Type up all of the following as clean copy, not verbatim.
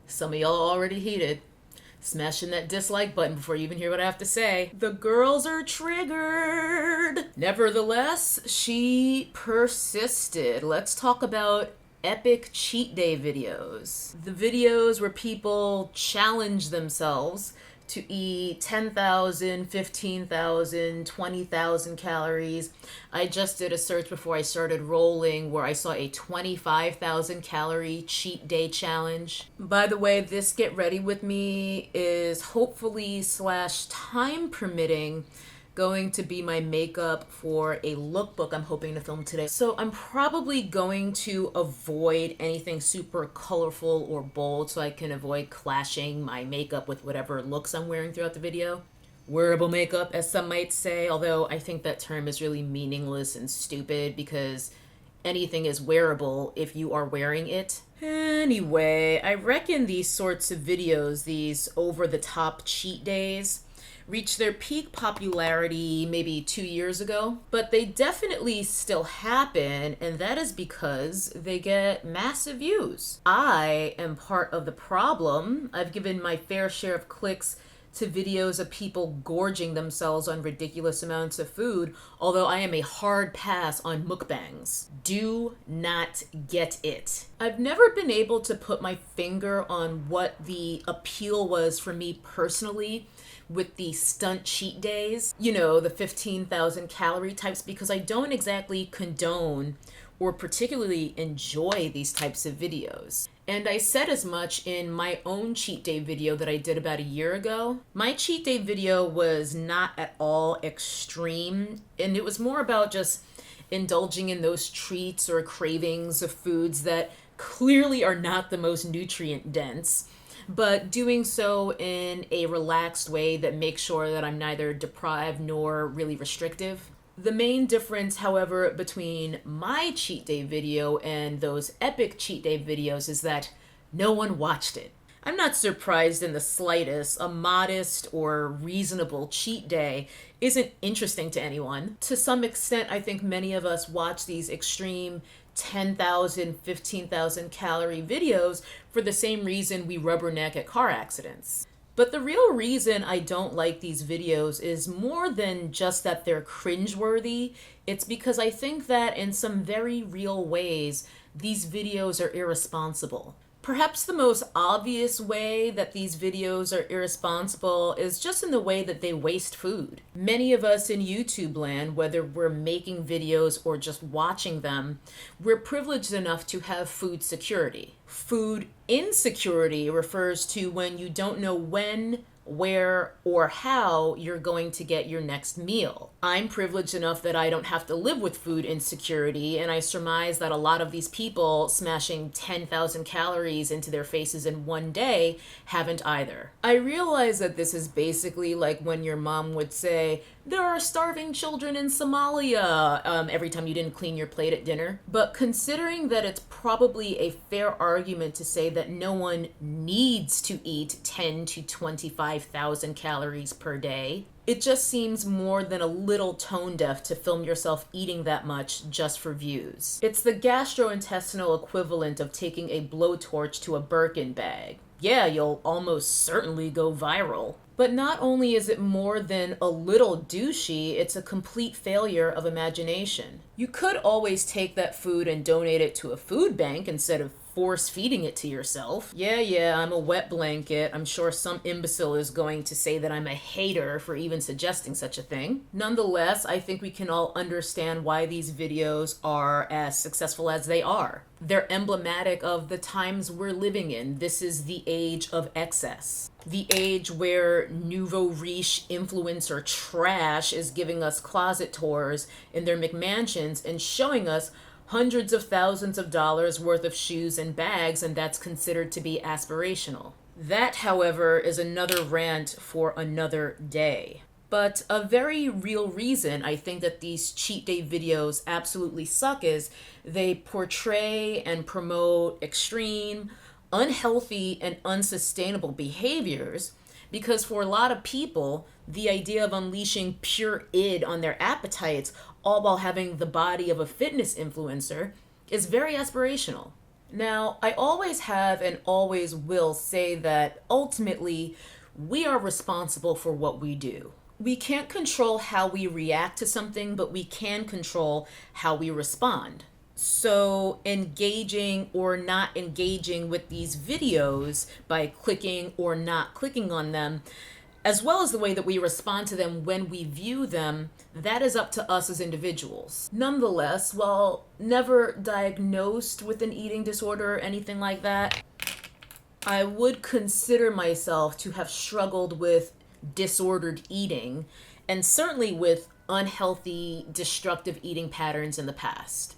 Some of y'all already heated. Smashing that dislike button before you even hear what I have to say. The girls are triggered. Nevertheless, she persisted. Let's talk about epic cheat day videos. The videos where people challenge themselves to eat 10,000, 15,000, 20,000 calories. I just did a search before I started rolling where I saw a 25,000 calorie cheat day challenge. By the way, this get ready with me is hopefully / time permitting going to be my makeup for a lookbook I'm hoping to film today. So I'm probably going to avoid anything super colorful or bold so I can avoid clashing my makeup with whatever looks I'm wearing throughout the video. Wearable makeup, as some might say, although I think that term is really meaningless and stupid because anything is wearable if you are wearing it. Anyway, I reckon these sorts of videos, these over-the-top cheat days, reached their peak popularity maybe 2 years ago, but they definitely still happen, and that is because they get massive views. I am part of the problem. I've given my fair share of clicks to videos of people gorging themselves on ridiculous amounts of food, although I am a hard pass on mukbangs. Do not get it. I've never been able to put my finger on what the appeal was for me personally with the stunt cheat days, you know, the 15,000 calorie types, because I don't exactly condone or particularly enjoy these types of videos. And I said as much in my own cheat day video that I did about a year ago. My cheat day video was not at all extreme, and it was more about just indulging in those treats or cravings of foods that clearly are not the most nutrient dense, but doing so in a relaxed way that makes sure that I'm neither deprived nor really restrictive. The main difference, however, between my cheat day video and those epic cheat day videos is that no one watched it. I'm not surprised in the slightest. A modest or reasonable cheat day isn't interesting to anyone. To some extent, I think many of us watch these extreme 10,000, 15,000 calorie videos for the same reason we rubberneck at car accidents. But the real reason I don't like these videos is more than just that they're cringeworthy. It's because I think that in some very real ways, these videos are irresponsible. Perhaps the most obvious way that these videos are irresponsible is just in the way that they waste food. Many of us in YouTube land, whether we're making videos or just watching them, we're privileged enough to have food security. Food insecurity refers to when you don't know when, where, or how you're going to get your next meal. I'm privileged enough that I don't have to live with food insecurity, and I surmise that a lot of these people smashing 10,000 calories into their faces in one day haven't either. I realize that this is basically like when your mom would say, "There are starving children in Somalia," every time you didn't clean your plate at dinner. But considering that it's probably a fair argument to say that no one needs to eat 10 to 25,000 calories per day, it just seems more than a little tone deaf to film yourself eating that much just for views. It's the gastrointestinal equivalent of taking a blowtorch to a Birkin bag. Yeah, you'll almost certainly go viral. But not only is it more than a little douchey, it's a complete failure of imagination. You could always take that food and donate it to a food bank instead of force feeding it to yourself. Yeah, I'm a wet blanket. I'm sure some imbecile is going to say that I'm a hater for even suggesting such a thing. Nonetheless, I think we can all understand why these videos are as successful as they are. They're emblematic of the times we're living in. This is the age of excess. The age where nouveau riche influencer trash is giving us closet tours in their McMansions and showing us hundreds of thousands of dollars worth of shoes and bags, and that's considered to be aspirational. That, however, is another rant for another day. But a very real reason I think that these cheat day videos absolutely suck is they portray and promote extreme, unhealthy, and unsustainable behaviors, because for a lot of people, the idea of unleashing pure id on their appetites, all while having the body of a fitness influencer, is very aspirational. Now, I always have and always will say that ultimately we are responsible for what we do. We can't control how we react to something, but we can control how we respond. So, engaging or not engaging with these videos by clicking or not clicking on them, as well as the way that we respond to them when we view them, that is up to us as individuals. Nonetheless, while never diagnosed with an eating disorder or anything like that, I would consider myself to have struggled with disordered eating and certainly with unhealthy, destructive eating patterns in the past.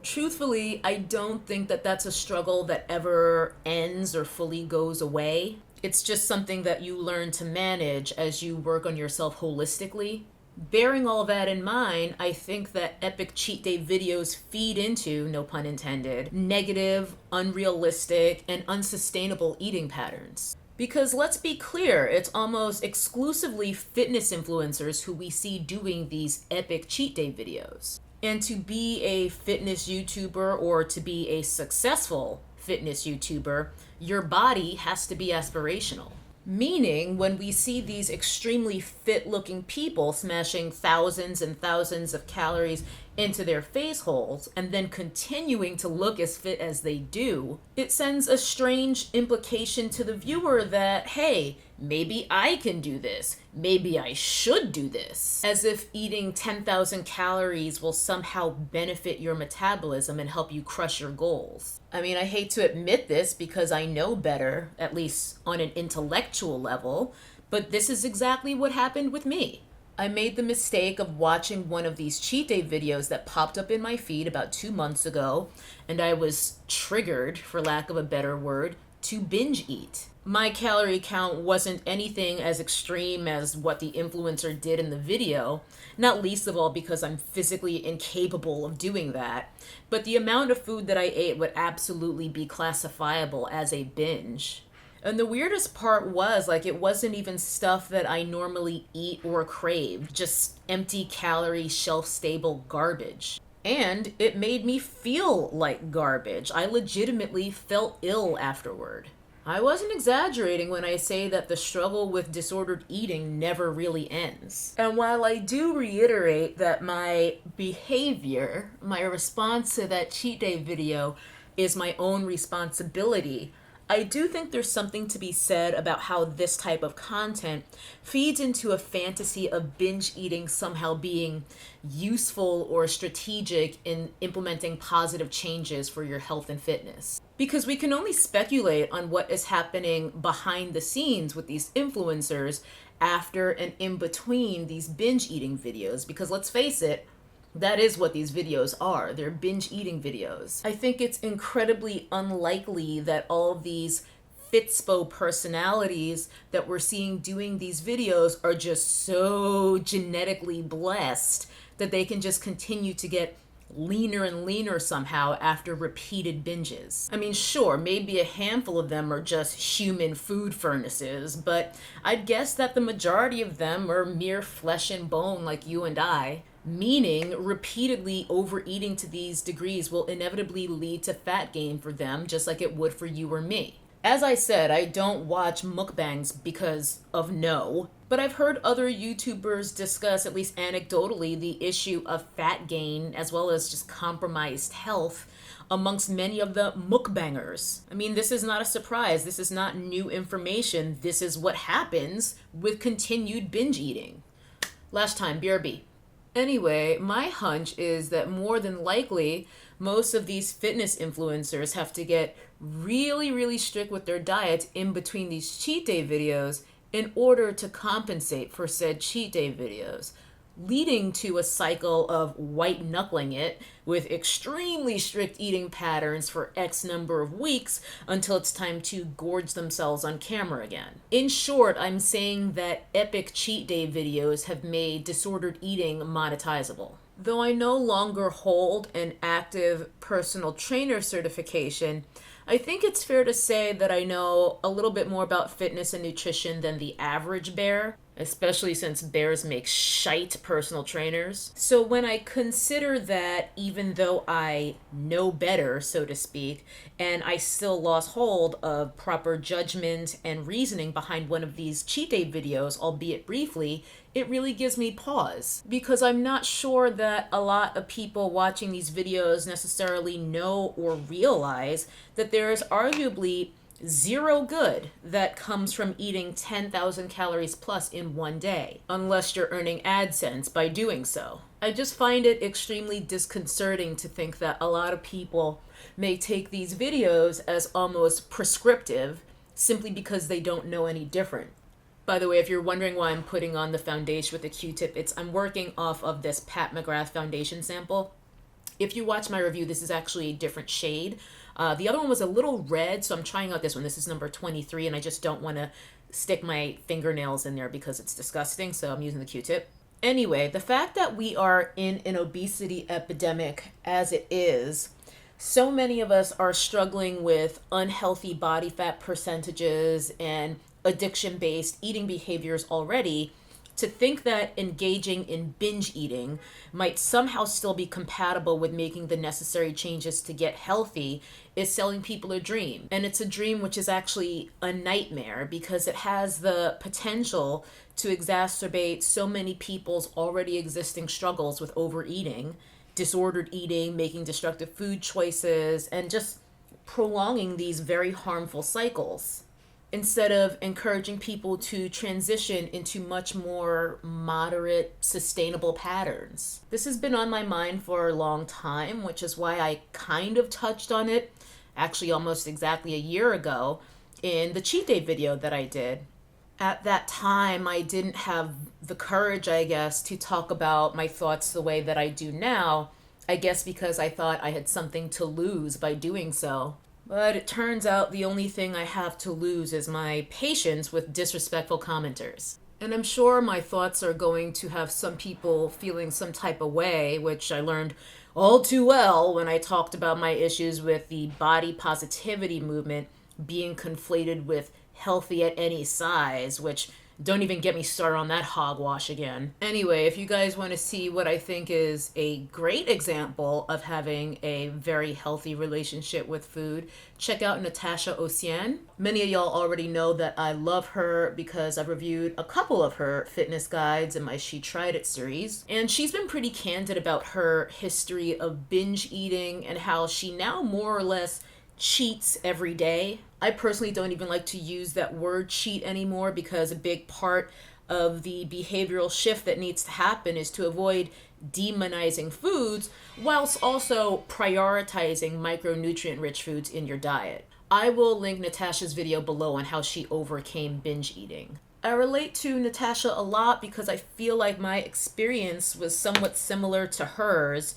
Truthfully, I don't think that that's a struggle that ever ends or fully goes away. It's just something that you learn to manage as you work on yourself holistically. Bearing all that in mind, I think that epic cheat day videos feed into, no pun intended, negative, unrealistic, and unsustainable eating patterns. Because let's be clear, it's almost exclusively fitness influencers who we see doing these epic cheat day videos. And to be a fitness YouTuber or to be a successful fitness YouTuber, your body has to be aspirational. Meaning, when we see these extremely fit looking people smashing thousands and thousands of calories into their face holes and then continuing to look as fit as they do, it sends a strange implication to the viewer that, hey, maybe I can do this. Maybe I should do this. As if eating 10,000 calories will somehow benefit your metabolism and help you crush your goals. I mean, I hate to admit this because I know better, at least on an intellectual level, but this is exactly what happened with me. I made the mistake of watching one of these cheat day videos that popped up in my feed about 2 months ago, and I was triggered, for lack of a better word, to binge eat. My calorie count wasn't anything as extreme as what the influencer did in the video, not least of all because I'm physically incapable of doing that, but the amount of food that I ate would absolutely be classifiable as a binge. And the weirdest part was, like, it wasn't even stuff that I normally eat or crave, just empty calorie, shelf-stable garbage. And it made me feel like garbage. I legitimately felt ill afterward. I wasn't exaggerating when I say that the struggle with disordered eating never really ends. And while I do reiterate that my behavior, my response to that cheat day video is my own responsibility, I do think there's something to be said about how this type of content feeds into a fantasy of binge eating somehow being useful or strategic in implementing positive changes for your health and fitness. Because we can only speculate on what is happening behind the scenes with these influencers after and in between these binge eating videos. Because let's face it, that is what these videos are. They're binge eating videos. I think it's incredibly unlikely that all of these Fitspo personalities that we're seeing doing these videos are just so genetically blessed that they can just continue to get leaner and leaner somehow after repeated binges. I mean, sure, maybe a handful of them are just human food furnaces, but I'd guess that the majority of them are mere flesh and bone like you and I. Meaning, repeatedly overeating to these degrees will inevitably lead to fat gain for them, just like it would for you or me. As I said, I don't watch mukbangs because of no, but I've heard other YouTubers discuss, at least anecdotally, the issue of fat gain as well as just compromised health amongst many of the mukbangers. I mean, this is not a surprise. This is not new information. This is what happens with continued binge eating. Last time, BRB. Anyway, my hunch is that more than likely, most of these fitness influencers have to get really, really strict with their diets in between these cheat day videos in order to compensate for said cheat day videos, leading to a cycle of white knuckling it with extremely strict eating patterns for X number of weeks until it's time to gorge themselves on camera again. In short, I'm saying that epic cheat day videos have made disordered eating monetizable. Though I no longer hold an active personal trainer certification, I think it's fair to say that I know a little bit more about fitness and nutrition than the average bear. especially since bears make shite personal trainers. So when I consider that, even though I know better, so to speak, and I still lost hold of proper judgment and reasoning behind one of these cheat day videos, albeit briefly, it really gives me pause, because I'm not sure that a lot of people watching these videos necessarily know or realize that there is arguably zero good that comes from eating 10,000 calories plus in one day, unless you're earning AdSense by doing so. I just find it extremely disconcerting to think that a lot of people may take these videos as almost prescriptive simply because they don't know any different. By the way, if you're wondering why I'm putting on the foundation with a Q-tip, I'm working off of this Pat McGrath foundation sample. If you watch my review, this is actually a different shade. The other one was a little red, so I'm trying out this one. This is number 23, and I just don't want to stick my fingernails in there because it's disgusting, so I'm using the Q-tip. Anyway, the fact that we are in an obesity epidemic as it is, so many of us are struggling with unhealthy body fat percentages and addiction-based eating behaviors already. To think that engaging in binge eating might somehow still be compatible with making the necessary changes to get healthy is selling people a dream. And it's a dream which is actually a nightmare, because it has the potential to exacerbate so many people's already existing struggles with overeating, disordered eating, making destructive food choices, and just prolonging these very harmful cycles, instead of encouraging people to transition into much more moderate, sustainable patterns. This has been on my mind for a long time, which is why I kind of touched on it, actually almost exactly a year ago, in the cheat day video that I did. At that time, I didn't have the courage, I guess, to talk about my thoughts the way that I do now, I guess because I thought I had something to lose by doing so. But it turns out the only thing I have to lose is my patience with disrespectful commenters. And I'm sure my thoughts are going to have some people feeling some type of way, which I learned all too well when I talked about my issues with the body positivity movement being conflated with healthy at any size, which don't even get me started on that hogwash again. Anyway, if you guys want to see what I think is a great example of having a very healthy relationship with food, check out Natacha Océane. Many of y'all already know that I love her because I've reviewed a couple of her fitness guides in my She Tried It series. And she's been pretty candid about her history of binge eating and how she now more or less cheats every day. I personally don't even like to use that word cheat anymore, because a big part of the behavioral shift that needs to happen is to avoid demonizing foods whilst also prioritizing micronutrient rich foods in your diet. I will link Natasha's video below on how she overcame binge eating. I relate to Natacha a lot because I feel like my experience was somewhat similar to hers.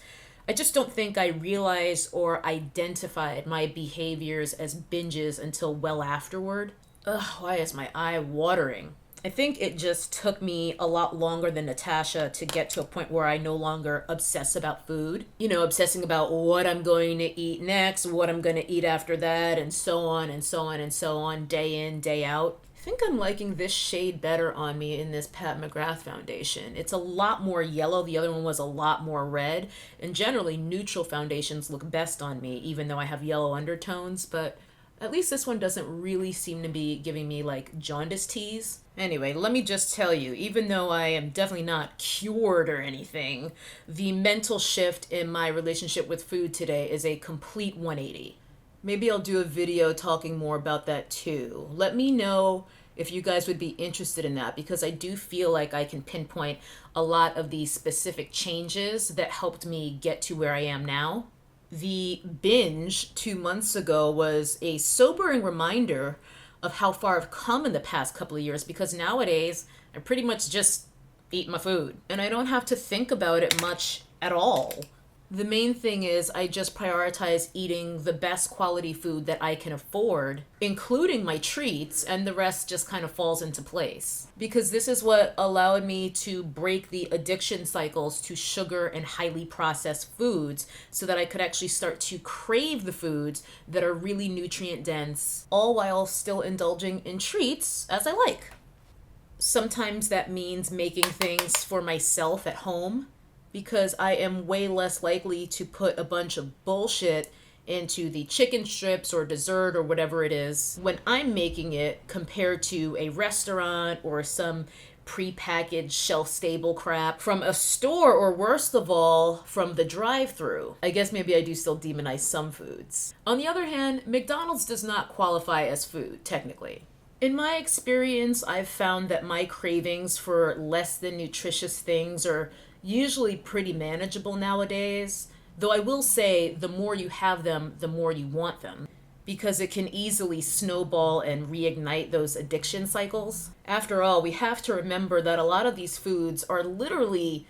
I just don't think I realized or identified my behaviors as binges until well afterward. Ugh, why is my eye watering? I think it just took me a lot longer than Natasha to get to a point where I no longer obsess about food. You know, obsessing about what I'm going to eat next, what I'm going to eat after that, and so on and so on and so on, day in, day out. I think I'm liking this shade better on me in this Pat McGrath foundation. It's a lot more yellow. The other one was a lot more red. And generally, neutral foundations look best on me, even though I have yellow undertones. But at least this one doesn't really seem to be giving me like jaundice tease. Anyway, let me just tell you, even though I am definitely not cured or anything, the mental shift in my relationship with food today is a complete 180. Maybe I'll do a video talking more about that too. Let me know if you guys would be interested in that, because I do feel like I can pinpoint a lot of the specific changes that helped me get to where I am now. The binge 2 months ago was a sobering reminder of how far I've come in the past couple of years, because nowadays I pretty much just eat my food and I don't have to think about it much at all. The main thing is I just prioritize eating the best quality food that I can afford, including my treats, and the rest just kind of falls into place. Because this is what allowed me to break the addiction cycles to sugar and highly processed foods, so that I could actually start to crave the foods that are really nutrient dense, all while still indulging in treats as I like. Sometimes that means making things for myself at home, because I am way less likely to put a bunch of bullshit into the chicken strips or dessert or whatever it is when I'm making it, compared to a restaurant or some prepackaged shelf-stable crap from a store, or worst of all, from the drive-thru. I guess maybe I do still demonize some foods. On the other hand, McDonald's does not qualify as food, technically. In my experience, I've found that my cravings for less than nutritious things are usually pretty manageable nowadays, though I will say the more you have them, the more you want them, because it can easily snowball and reignite those addiction cycles. After all, we have to remember that a lot of these foods are literally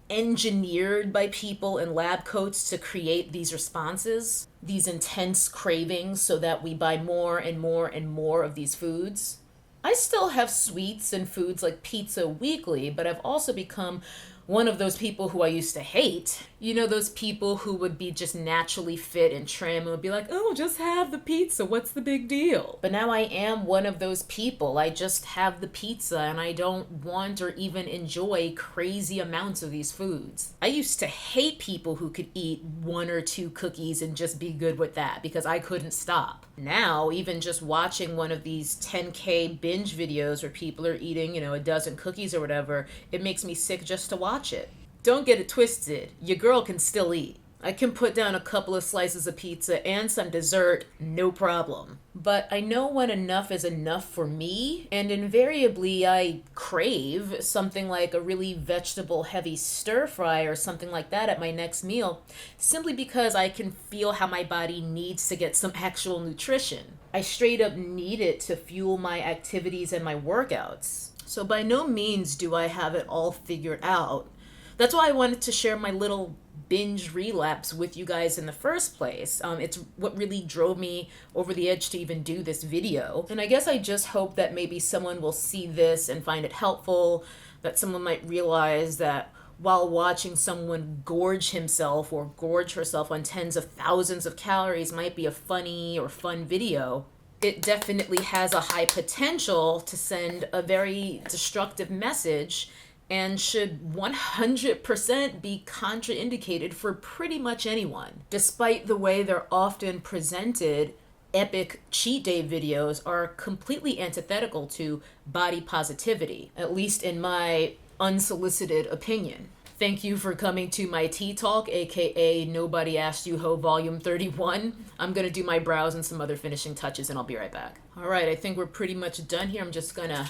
engineered by people in lab coats to create these responses, these intense cravings, so that we buy more and more and more of these foods. I still have sweets and foods like pizza weekly, but I've also become one of those people who I used to hate. You know, those people who would be just naturally fit and trim and would be like, oh, just have the pizza, what's the big deal? But now I am one of those people. I just have the pizza and I don't want or even enjoy crazy amounts of these foods. I used to hate people who could eat 1 or 2 cookies and just be good with that, because I couldn't stop. Now, even just watching one of these 10K binge videos where people are eating, a dozen cookies or whatever, it makes me sick just to watch it. Don't get it twisted. Your girl can still eat. I can put down a couple of slices of pizza and some dessert, no problem. But I know when enough is enough for me, and invariably I crave something like a really vegetable-heavy stir-fry or something like that at my next meal, simply because I can feel how my body needs to get some actual nutrition. I straight up need it to fuel my activities and my workouts. So by no means do I have it all figured out. That's why I wanted to share my little binge relapse with you guys in the first place. It's what really drove me over the edge to even do this video. And I guess I just hope that maybe someone will see this and find it helpful, that someone might realize that while watching someone gorge himself or gorge herself on tens of thousands of calories might be a funny or fun video, it definitely has a high potential to send a very destructive message and should 100% be contraindicated for pretty much anyone. Despite the way they're often presented, epic cheat day videos are completely antithetical to body positivity, at least in my unsolicited opinion. Thank you for coming to my tea talk, aka Nobody Asked You Ho Volume 31. I'm gonna do my brows and some other finishing touches and I'll be right back. All right, I think we're pretty much done here. I'm just gonna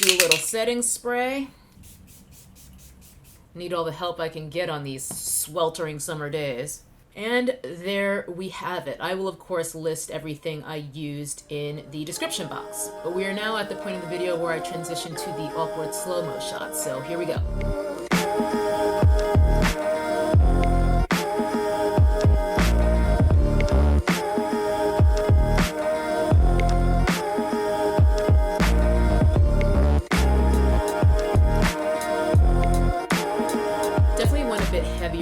do a little setting spray. Need all the help I can get on these sweltering summer days. And there we have it. I will, of course, list everything I used in the description box. But we are now at the point in the video where I transition to the awkward slow-mo shots. So here we go.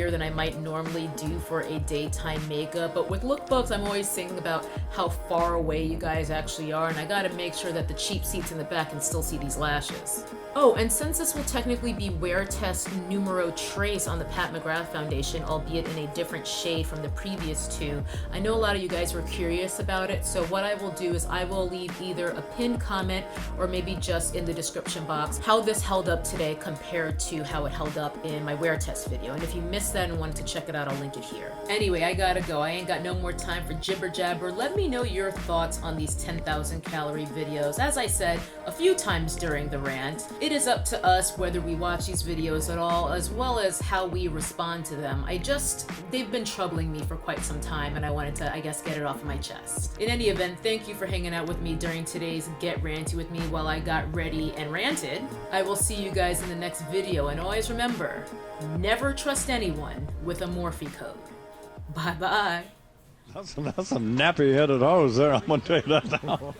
Than I might normally do for a daytime makeup, but with lookbooks I'm always thinking about how far away you guys actually are, and I gotta make sure that the cheap seats in the back can still see these lashes. Oh, and since this will technically be wear test numero trace on the Pat McGrath foundation, albeit in a different shade from the previous two, I know a lot of you guys were curious about it, so what I will do is I will leave either a pinned comment or maybe just in the description box how this held up today compared to how it held up in my wear test video. And if you missed that and wanted to check it out, I'll link it here. Anyway, I gotta go. I ain't got no more time for jibber jabber. Let me know your thoughts on these 10,000 calorie videos. As I said a few times during the rant, it is up to us whether we watch these videos at all, as well as how we respond to them. They've been troubling me for quite some time, and I wanted to, I guess, get it off my chest. In any event, thank you for hanging out with me during today's Get Ranty with me while I got ready and ranted. I will see you guys in the next video, and always remember, never trust anyone with a Morphe code. Bye-bye. That's some nappy-headed hose there, I'm gonna tell you that now.